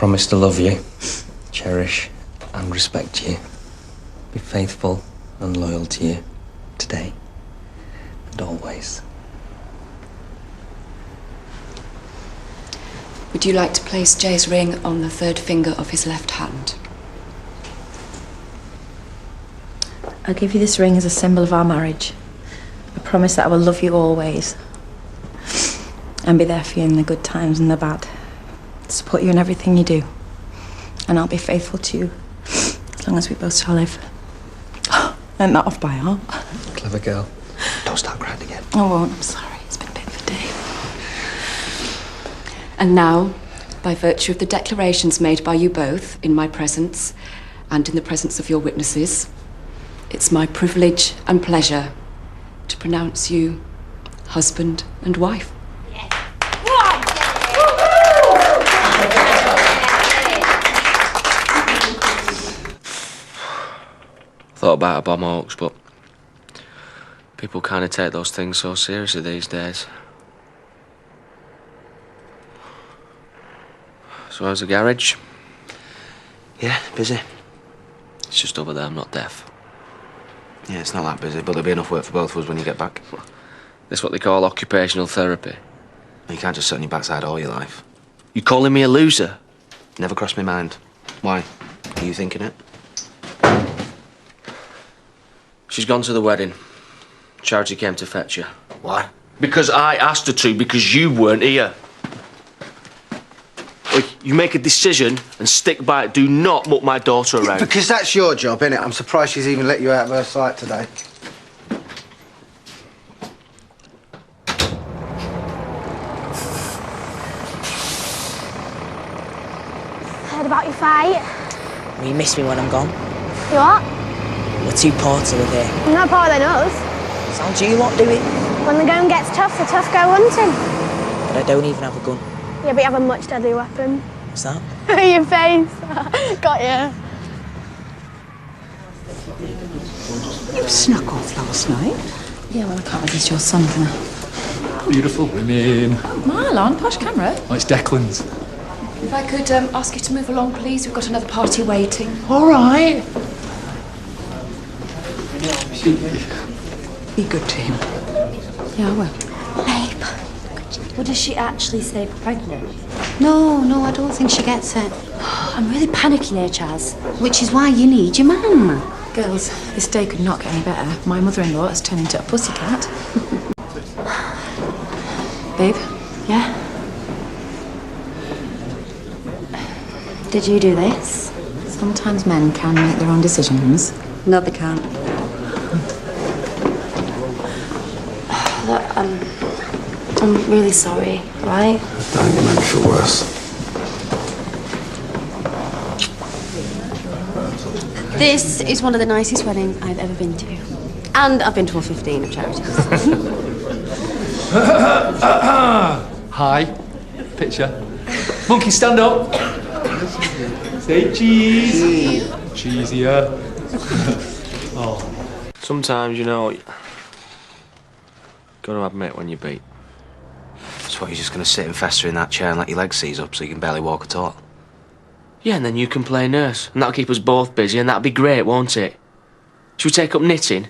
promise to love you, cherish and respect you, be faithful and loyal to you, today and always. Would you like to place Jay's ring on the third finger of his left hand? I'll give you this ring as a symbol of our marriage. I promise that I will love you always and be there for you in the good times and the bad. Support you in everything you do. And I'll be faithful to you as long as we both shall live. Ain't that off by heart? Clever girl. Don't start crying again. I won't, I'm sorry. It's been a bit of a day. And now, by virtue of the declarations made by you both in my presence and in the presence of your witnesses, it's my privilege and pleasure to pronounce you husband and wife. Thought about a bomb hoax, but people kind of take those things so seriously these days. So how's the garage? Yeah, busy. It's just over there, I'm not deaf. Yeah, it's not that busy, but there'll be enough work for both of us when you get back. That's what they call occupational therapy. You can't just sit on your backside all your life. You calling me a loser? Never crossed my mind. Why? Are you thinking it? She's gone to the wedding. Charity came to fetch her. Why? Because I asked her to, because you weren't here. Look, you make a decision and stick by it. Do not muck my daughter around. Because that's your job, innit? I'm surprised she's even let you out of her sight today. Heard about your fight? Will you miss me when I'm gone? You what? We're too poor to live here. You're no poorer than us. Sounds you lot do it. When the going gets tough, the tough go hunting. But I don't even have a gun. Yeah, but you have a much deadlier weapon. What's that? Your face. Got you. You snuck off last night? Yeah, well, I can't resist your son, can I? Beautiful women. Marlon, posh camera. Oh, it's Declan's. If I could ask you to move along, please. We've got another party waiting. All right. Be good to him. Yeah, I will. Babe, what does she actually say pregnant? No, I don't think she gets it. I'm really panicking here, Chaz. Which is why you need your mum. Girls, this day could not get any better. My mother-in-law has turned into a pussycat. Babe? Yeah? Did you do this? Sometimes men can make their own decisions. No, they can't. Look, I'm really sorry, right? Don't you make me feel worse. This is one of the nicest weddings I've ever been to. And I've been to all 15 of charities. Hi. Picture. Monkey, stand up. Say cheese. Cheesier. Oh. Sometimes, you know, gotta admit when you beat. So what, you're just going to sit and fester in that chair and let your legs seize up so you can barely walk at all? Yeah, and then you can play nurse, and that'll keep us both busy, and that'll be great, won't it? Should we take up knitting?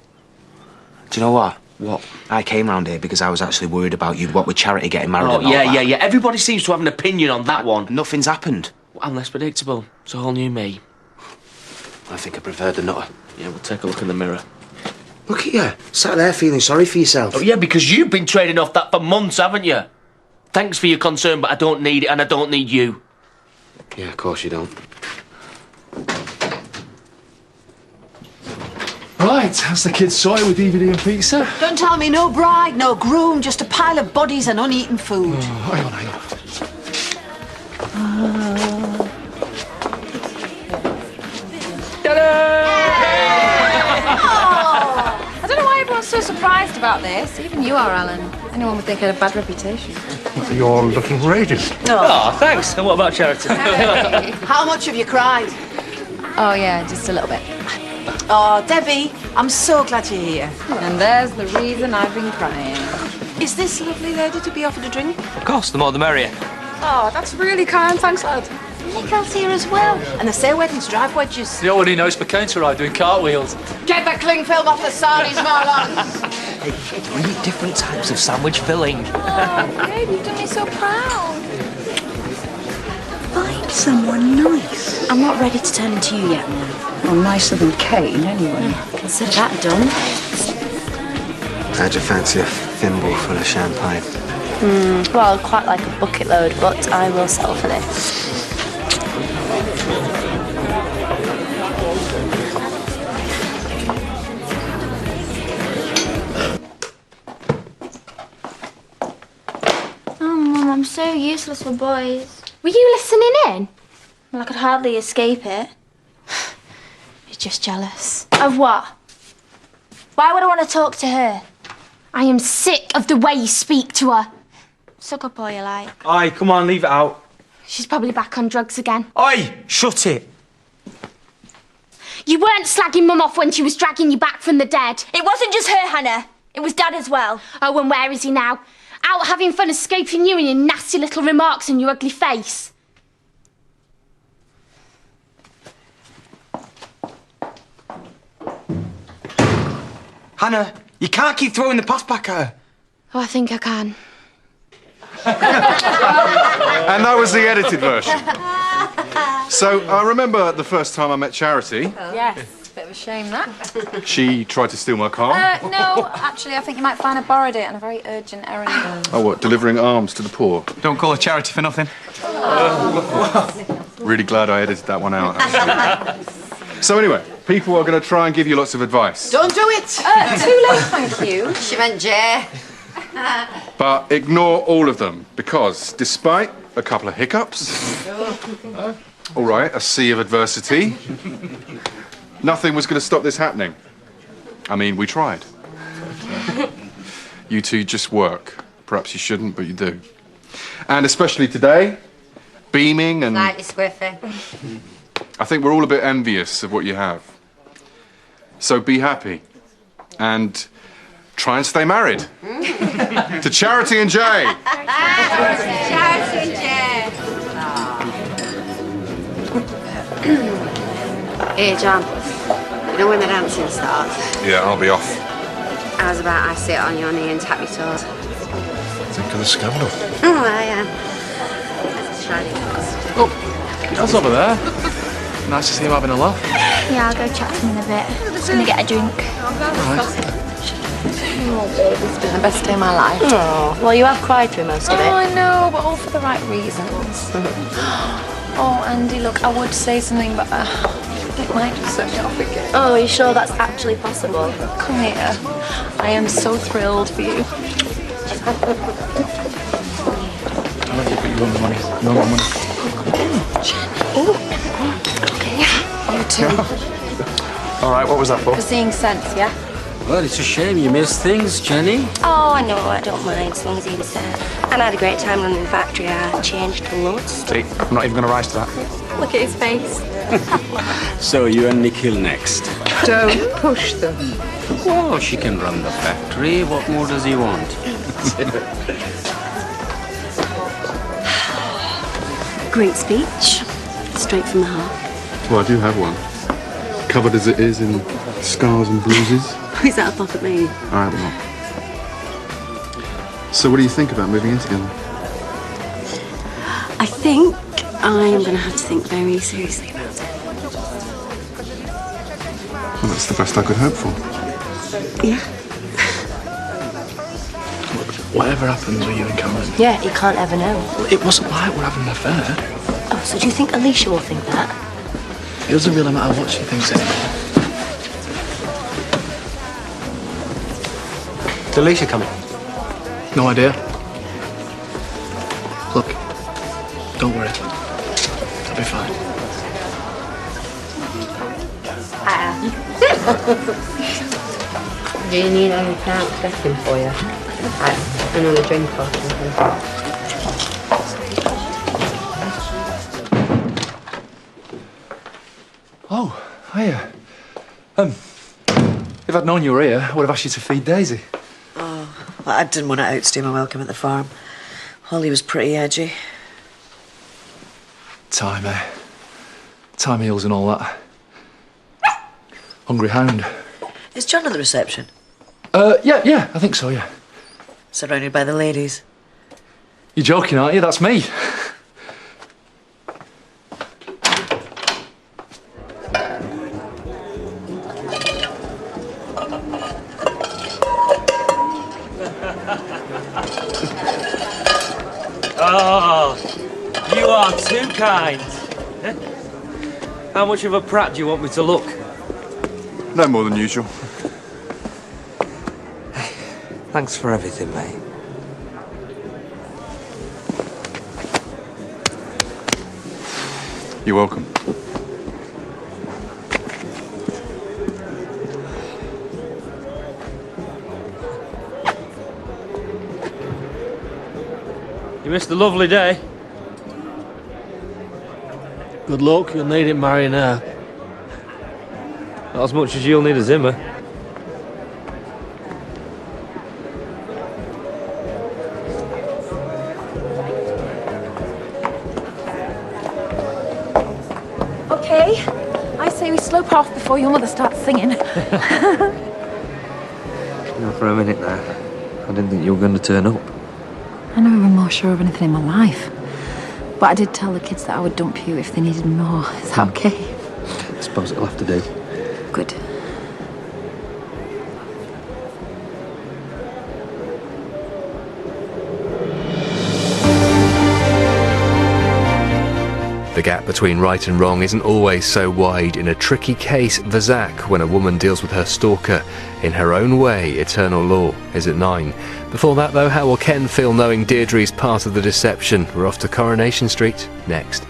Do you know what? What? I came round here because I was actually worried about you, what with Charity getting married and all yeah, that. yeah. Everybody seems to have an opinion on that one. Nothing's happened. Well, I'm less predictable. It's a whole new me. I think I preferred the nutter. Yeah, we'll take a look in the mirror. Look at you, sat there feeling sorry for yourself. Oh, yeah, because you've been trading off that for months, haven't you? Thanks for your concern, but I don't need it, and I don't need you. Yeah, of course you don't. Right, how's the kids' soil with DVD and pizza? Don't tell me no bride, no groom, just a pile of bodies and uneaten food. Oh, hang on. I don't know why everyone's so surprised about this. Even you are, Alan. Anyone would think I had a bad reputation. You're looking radiant. Oh, thanks. And what about Charity? How much have you cried? Oh, yeah, just a little bit. Oh, Debbie, I'm so glad you're here. And there's the reason I've been crying. Is this lovely lady to be offered a drink? Of course, the more the merrier. Oh, that's really kind. Thanks, lad. Nicole's here as well. And they say weddings drive wedges. The old one who knows for counter ride doing cartwheels. Get the cling film off the sarnies, Marlon. 3 different types of sandwich filling. Oh, babe, you've done me so proud. Find someone nice. I'm not ready to turn into you yet, Mum. Well, nicer than Kane, anyway. Consider that done. How'd you fancy a thimble full of champagne? Well, I'd quite like a bucket load, but I will settle for this. Oh, Mum, I'm so useless for boys. Were you listening in? Well, I could hardly escape it. You're just jealous. Of what? Why would I want to talk to her? I am sick of the way you speak to her. Suck up all you like. Aye, come on, leave it out. She's probably back on drugs again. Oi, shut it. You weren't slagging Mum off when she was dragging you back from the dead. It wasn't just her, Hannah. It was Dad as well. Oh, and where is he now? Out having fun escaping you and your nasty little remarks and your ugly face. Hannah, you can't keep throwing the pass back at her. Oh, I think I can. And that was the edited version. So I remember the first time I met Charity. Yes, bit of a shame that. She tried to steal my car. No, actually, I think you might find I borrowed it on a very urgent errand. Oh, what? Delivering alms to the poor? Don't call her Charity for nothing. Really glad I edited that one out. So anyway, people are going to try and give you lots of advice. Don't do it. Too late, thank you. She meant Jay. But ignore all of them, because despite a couple of hiccups, all right, a sea of adversity, nothing was going to stop this happening. I mean, we tried. You two just work. Perhaps you shouldn't, but you do. And especially today, beaming and... Slightly squiffy. I think we're all a bit envious of what you have. So be happy. And try and stay married. To Charity and Jay. Charity and Jay. Hey, John. You know when the dancing starts? Yeah, I'll be off. How's about I sit on your knee and tap your toes? Think of the scandal. Oh, I am. Let's try it. Oh, Dad's over there. Nice to see him having a laugh. Yeah, I'll go chat to him in a bit. Just gonna get a drink. Right. Oh, babe, it's been the best day of my life. Oh, well, you have cried through most of it. Oh, I know, but all for the right reasons. Oh, Andy, look, I would say something, but it might just set me off again. Oh, are you sure that's actually possible? Come here. I am so thrilled for you. I'll let you put your own money. No more money. Okay, you too. All right, what was that for? For seeing sense, yeah? Well, it's a shame you missed things, Jenny. Oh, I know, I don't mind as long as Edie said. And I had a great time running the factory. I changed loads. See, I'm not even going to rise to that. Look at his face. So you and Nikhil next. Don't push them. Well, she can run the factory. What more does he want? Great speech. Straight from the heart. Well, I do have one. Covered as it is in scars and bruises. Is that a pop at me? I have not. So what do you think about moving in together? I think I am going to have to think very seriously about it. Well, that's the best I could hope for. Yeah. Whatever happens with you and Cameron, Yeah, you can't ever know. it wasn't like we're having an affair. Oh, so do you think Alicia will think that? It doesn't really matter what she thinks anymore. Is Alicia coming? No idea. Look, don't worry. I'll be fine. Do you need anything else getting for you? Another drink or something? Oh, hiya. If I'd known you were here, I would have asked you to feed Daisy. Oh, well, I didn't want to outstay my welcome at the farm. Holly was pretty edgy. Time, eh? Time heals and all that. Hungry hound. Is John at the reception? Yeah, I think so, yeah. Surrounded by the ladies. You're joking, aren't you? That's me. Oh, you are too kind. How much of a prat do you want me to look? No more than usual. Thanks for everything, mate. You're welcome. You missed a lovely day. Good luck, you'll need it marrying her. Not as much as you'll need a Zimmer. Okay, I say we slope off before your mother starts singing. For a minute there, I didn't think you were going to turn up. I never been more sure of anything in my life. But I did tell the kids that I would dump you if they needed me more. Is that okay? I suppose it'll have to do. Good. The gap between right and wrong isn't always so wide. In a tricky case, Vazac, when a woman deals with her stalker. In Her Own Way, Eternal Law is at 9. Before that, though, how will Ken feel knowing Deirdre's part of the deception? We're off to Coronation Street next.